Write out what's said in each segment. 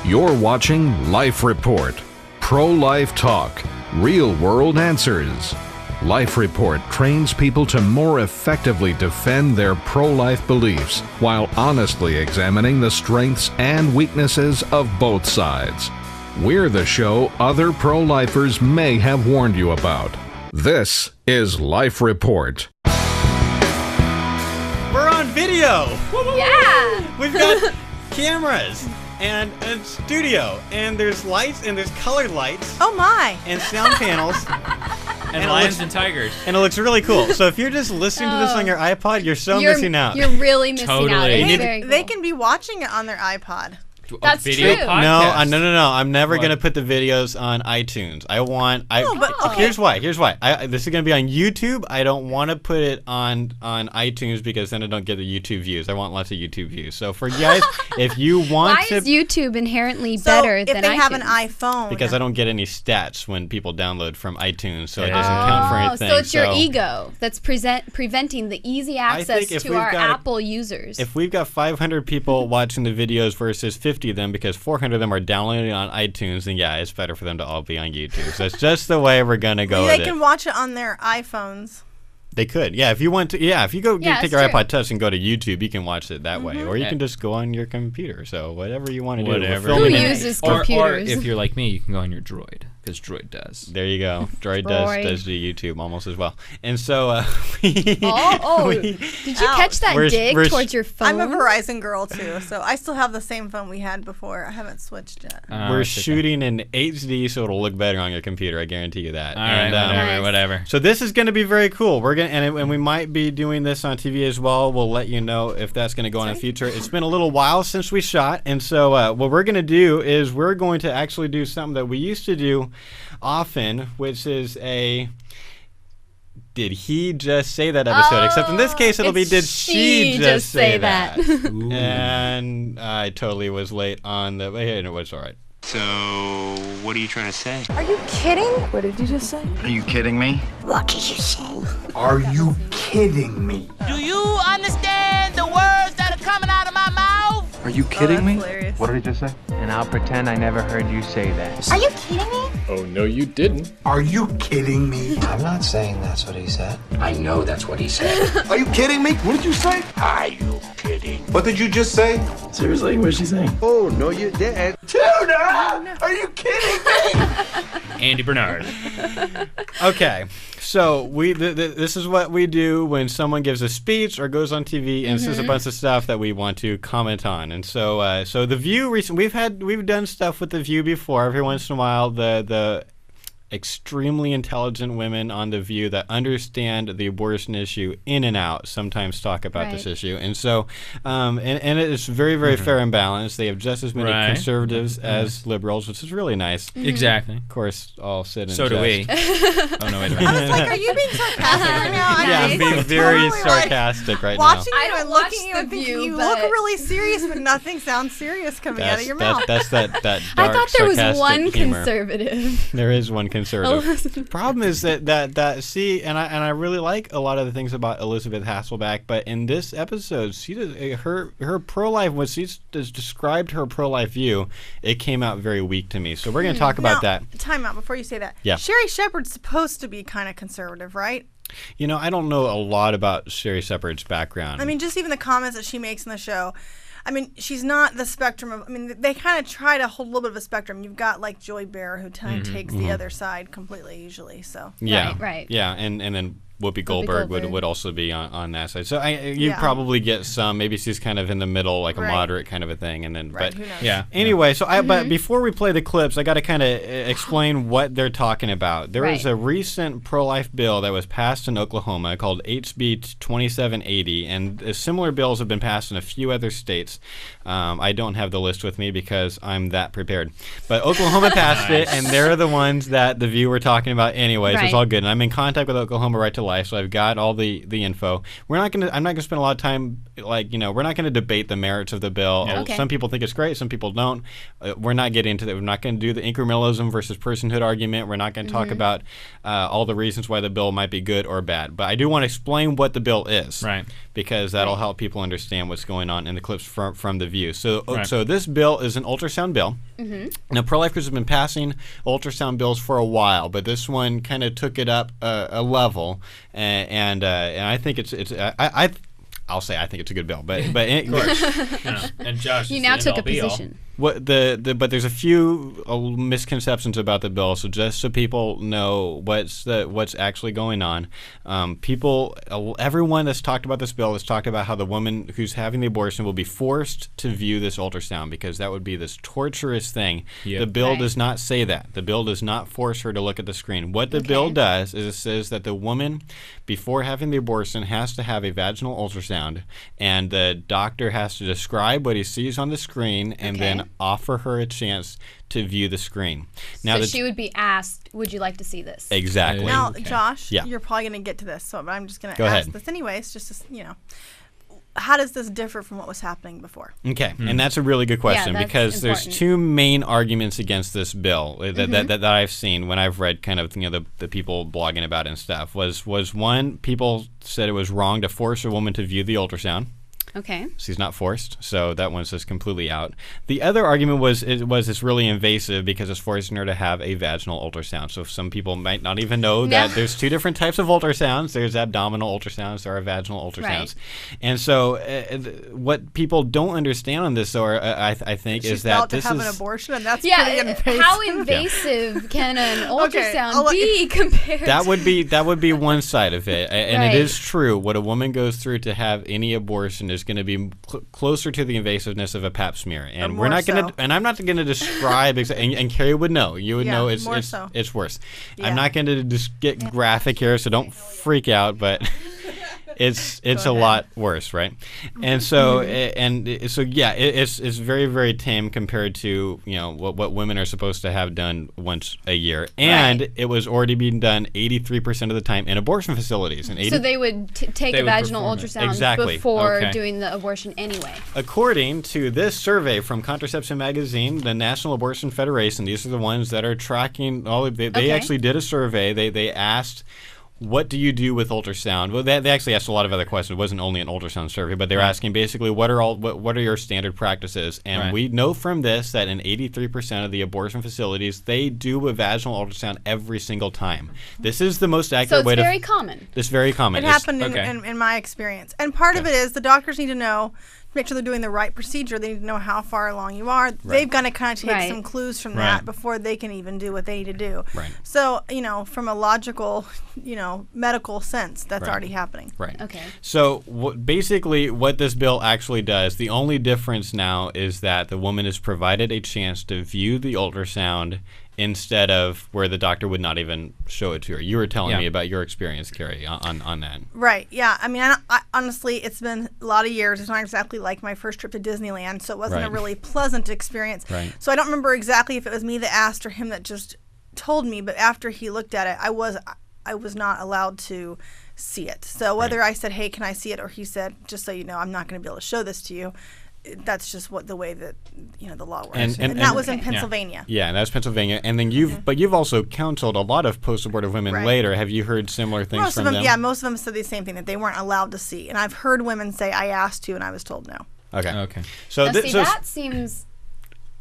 You're watching Life Report. Pro-life talk. Real-world answers. Life Report trains people to more effectively defend their pro-life beliefs while honestly examining the strengths and weaknesses of both sides. We're the show other pro-lifers may have warned you about. This is Life Report. We're on video! Yeah! We've got cameras and a studio, and there's lights, and there's colored lights. Oh my! And sound panels. And lions and tigers. And it looks really cool. So if you're just listening to this on your iPod, you're missing out. You're really missing out. Totally. It's very They cool. can be watching it on their iPod. That's video true. podcast. No. I'm never What? going to put the videos on iTunes. but okay. Here's why. This is going to be on YouTube. I don't want to put it on iTunes because then I don't get the YouTube views. I want lots of YouTube views. So for you guys, if you want Why to... is YouTube inherently better than if they iTunes? have an iPhone. Because I don't get any stats when people download from iTunes, so it doesn't count for anything. So it's your ego that's preventing the easy access if to we've our got Apple users. If we've got 500 people watching the videos versus 50 of them, because 400 of them are downloading on iTunes, then yeah, it's better for them to all be on YouTube. So it's just the way we're gonna go They with can it. watch it on their iPhones. They could, yeah. If you want to, yeah. If you go take your it's true. iPod Touch and go to YouTube, you can watch it that way, or you can just go on your computer. So whatever you want to do. Whatever. We're Who filming it. uses Or computers? if you're like me, you can go on your Droid, because Droid does. There you go. Droid Droid. does do YouTube almost as well. And so did you catch that We're- dig we're- towards your phone? I'm a Verizon girl too, so I still have the same phone we had before. I haven't switched yet. we're shooting in HD, so it'll look better on your computer. I guarantee you that. All right, whatever. So this is going to be very cool. We're gonna and we might be doing this on TV as well. We'll let you know if that's going to go on in the future. It's been a little while since we shot, and so what we're going to do is we're going to actually do something that we used to do often, which is a "Did he just say that" episode. Except in this case, it'll be it's "Did she just say that?" Ooh. And I totally was late on the. Hey, no, it's all right. So, what are you trying to say? Are you kidding? What did you just say? Are you kidding me? What did you say? Are you kidding me? Do you understand the words that are coming out of my mouth? Are you kidding me? Hilarious. What did he just say? And I'll pretend I never heard you say that. Are you kidding me? Oh, no, you didn't. Are you kidding me? I'm not saying that's what he said. I know that's what he said. Are you kidding me? What did you say? Are you kidding? What did you just say? Seriously, what's she saying? Oh, no, you didn't. Tuna! Are you kidding me? Andy Bernard. Okay, so we this is what we do when someone gives a speech or goes on TV and says a bunch of stuff that we want to comment on. And so so the View we've done stuff with the View before. Every once in a while, the extremely intelligent women on the View that understand the abortion issue in and out sometimes talk about this Right. issue. And so and it's very, very fair and balanced. They have just as many Right. conservatives as liberals, which is really nice. Exactly. Of course, all sit and So do we. jest. Oh, no, wait a I minute. was like, are you being sarcastic right now? I'm Yeah, Nice. I'm being like very totally, like, sarcastic right now. watching I you don't and watch looking at you The and thinking View, you but- look really serious, but nothing sounds serious coming out of your mouth. That's that dark, I thought there was sarcastic one humor. conservative. There is one conservative. The problem is that see, and I really like a lot of the things about Elizabeth Hasselbeck, but in this episode, she does, her pro-life, when she described her pro-life view, it came out very weak to me. So we're going to talk about Now, that. Time out before you say that. Yeah. Sherry Shepherd's supposed to be kind of conservative, right? You know, I don't know a lot about Sherry Shepherd's background. I mean, just even the comments that she makes in the show. I mean, she's not the spectrum of. I mean, they kind of try to hold a little bit of a spectrum. You've got like Joy Behar, who kind of takes the other side completely, usually. So yeah, Right. Yeah, and then Whoopi Goldberg Goldberg. would also be on that side. So you Yeah. probably get some. Maybe she's kind of in the middle, like a Right. moderate kind of a thing, and then right, but. who knows? Yeah. Anyway, so but before we play the clips, I got to kind of explain what they're talking about. There was Right. a recent pro-life bill that was passed in Oklahoma called HB 2780, and similar bills have been passed in a few other states. I don't have the list with me because I'm that prepared. But Oklahoma passed it, and they're the ones that the View were talking about anyway, so it's Right. all good. And I'm in contact with Oklahoma Right to pro-life, so I've got all the info. I'm not gonna spend a lot of time, we're not gonna debate the merits of the bill. Yeah. Okay. Some people think it's great, some people don't. We're not getting into that. We're not gonna do the incrementalism versus personhood argument. We're not gonna talk about all the reasons why the bill might be good or bad. But I do want to explain what the bill is, Right. because that'll help people understand what's going on in the clips from the View. So, Right. so this bill is an ultrasound bill. Now, pro-life groups have been passing ultrasound bills for a while, but this one kind of took it up a level, and I think I'll say I think it's a good bill, but Of course. And Josh, You is now the took a end-all, be-all. position. but there's a few misconceptions about the bill. So just so people know what's actually going on, everyone that's talked about this bill has talked about how the woman who's having the abortion will be forced to view this ultrasound because that would be this torturous thing. Yep. The bill Right. does not say that. The bill does not force her to look at the screen. What the bill does is it says that the woman, before having the abortion, has to have a vaginal ultrasound, and the doctor has to describe what he sees on the screen and then offer her a chance to view the screen. Now So she would be asked, would you like to see this? exactly. Now, Okay. Josh, Yeah. you're probably going to get to this, so I'm just going to Go ask ahead. this anyways, just to, how does this differ from what was happening before? Okay, and that's a really good question that's because there's important. two main arguments against this bill that I've seen when I've read kind of the people blogging about it and stuff. Was one, people said it was wrong to force a woman to view the ultrasound. Okay. She's not forced, so that one's just completely out. The other argument was it's really invasive because it's forcing her to have a vaginal ultrasound. So some people might not even know that there's two different types of ultrasounds. There's abdominal ultrasounds, there are vaginal ultrasounds. Right. And so what people don't understand on this, or I think, She's is that about to this have is an abortion, and that's Yeah, pretty invasive. how invasive can an Okay, ultrasound I'll let be compared that would be one side of it, and Right. it is true. What a woman goes through to have any abortion is going to be closer to the invasiveness of a Pap smear, and more we're not going so. to. And I'm not going to describe. And Carrie would know. You would Yeah, know it's more so. it's worse. Yeah. I'm not going to just get graphic here, so don't freak out. But it's a lot worse, right? And so it's very, very tame compared to what women are supposed to have done once a year, and it was already being done 83% of the time in abortion facilities. And So they would take They a would vaginal perform it. ultrasound Exactly. before Okay. doing the abortion anyway. According to this survey from Contraception Magazine, the National Abortion Federation, these are the ones that are tracking all of they Okay. actually did a survey. They asked, what do you do with ultrasound? Well, they actually asked a lot of other questions. It wasn't only an ultrasound survey, but they were asking basically what are your standard practices? And Right. we know from this that in 83% of the abortion facilities, they do a vaginal ultrasound every single time. This is the most So accurate it's way very common. It's very common. It It's- happened okay. in my experience. And part of it is the doctors need to know, make sure they're doing the right procedure. They need to know how far along you are. They've got to kind of take Right. some clues from Right. that before they can even do what they need to do. Right. So, from a logical, medical sense, that's Right. already happening. Right. Okay. So basically what this bill actually does, the only difference now is that the woman is provided a chance to view the ultrasound instead of where the doctor would not even show it to her. You were telling Yeah. me about your experience, Carrie, on that. Right. Yeah. I mean, I honestly, it's been a lot of years. It's not exactly like my first trip to Disneyland, so it wasn't a Right. really pleasant experience. Right. So I don't remember exactly if it was me that asked or him that just told me. But after he looked at it, I was not allowed to see it. So whether I said, "Hey, can I see it?" or he said, "Just so you know, I'm not going to be able to show this to you." That's just the way that the law works. And that was in Okay. Pennsylvania. Yeah, that's Pennsylvania. And then you've also counseled a lot of post-abortive women Right. later. Have you heard similar things Most from of them, them? yeah, most of them said the same thing, that they weren't allowed to see. And I've heard women say, "I asked to," and I was told no. Okay. Okay. So Now, thi- see, so that seems.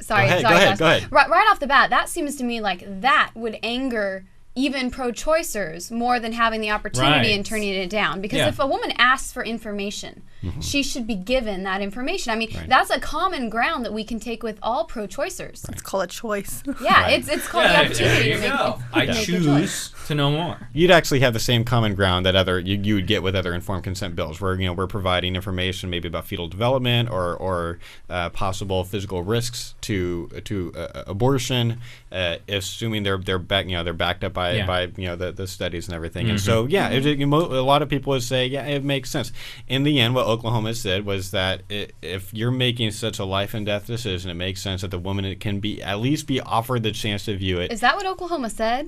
Sorry, Go ahead, sorry, go ahead, Josh. go ahead. Right off the bat, that seems to me like that would anger even pro-choicers more than having the opportunity Right. and turning it down. Because Yeah. if a woman asks for information, she should be given that information. I mean, Right. that's a common ground that we can take with all pro-choicers. It's called a choice. Yeah, Right. it's called the Yeah, opportunity there you to make, go. to I make a choose choice. to know more. you'd actually have the same common ground that you would get with other informed consent bills, where we're providing information maybe about fetal development or possible physical risks to abortion, assuming they're backed up by the studies and everything. And so a lot of people would say it makes sense. In the end, what Oklahoma said was that if you're making such a life and death decision, it makes sense that the woman can at least be offered the chance to view it. Is that what Oklahoma said?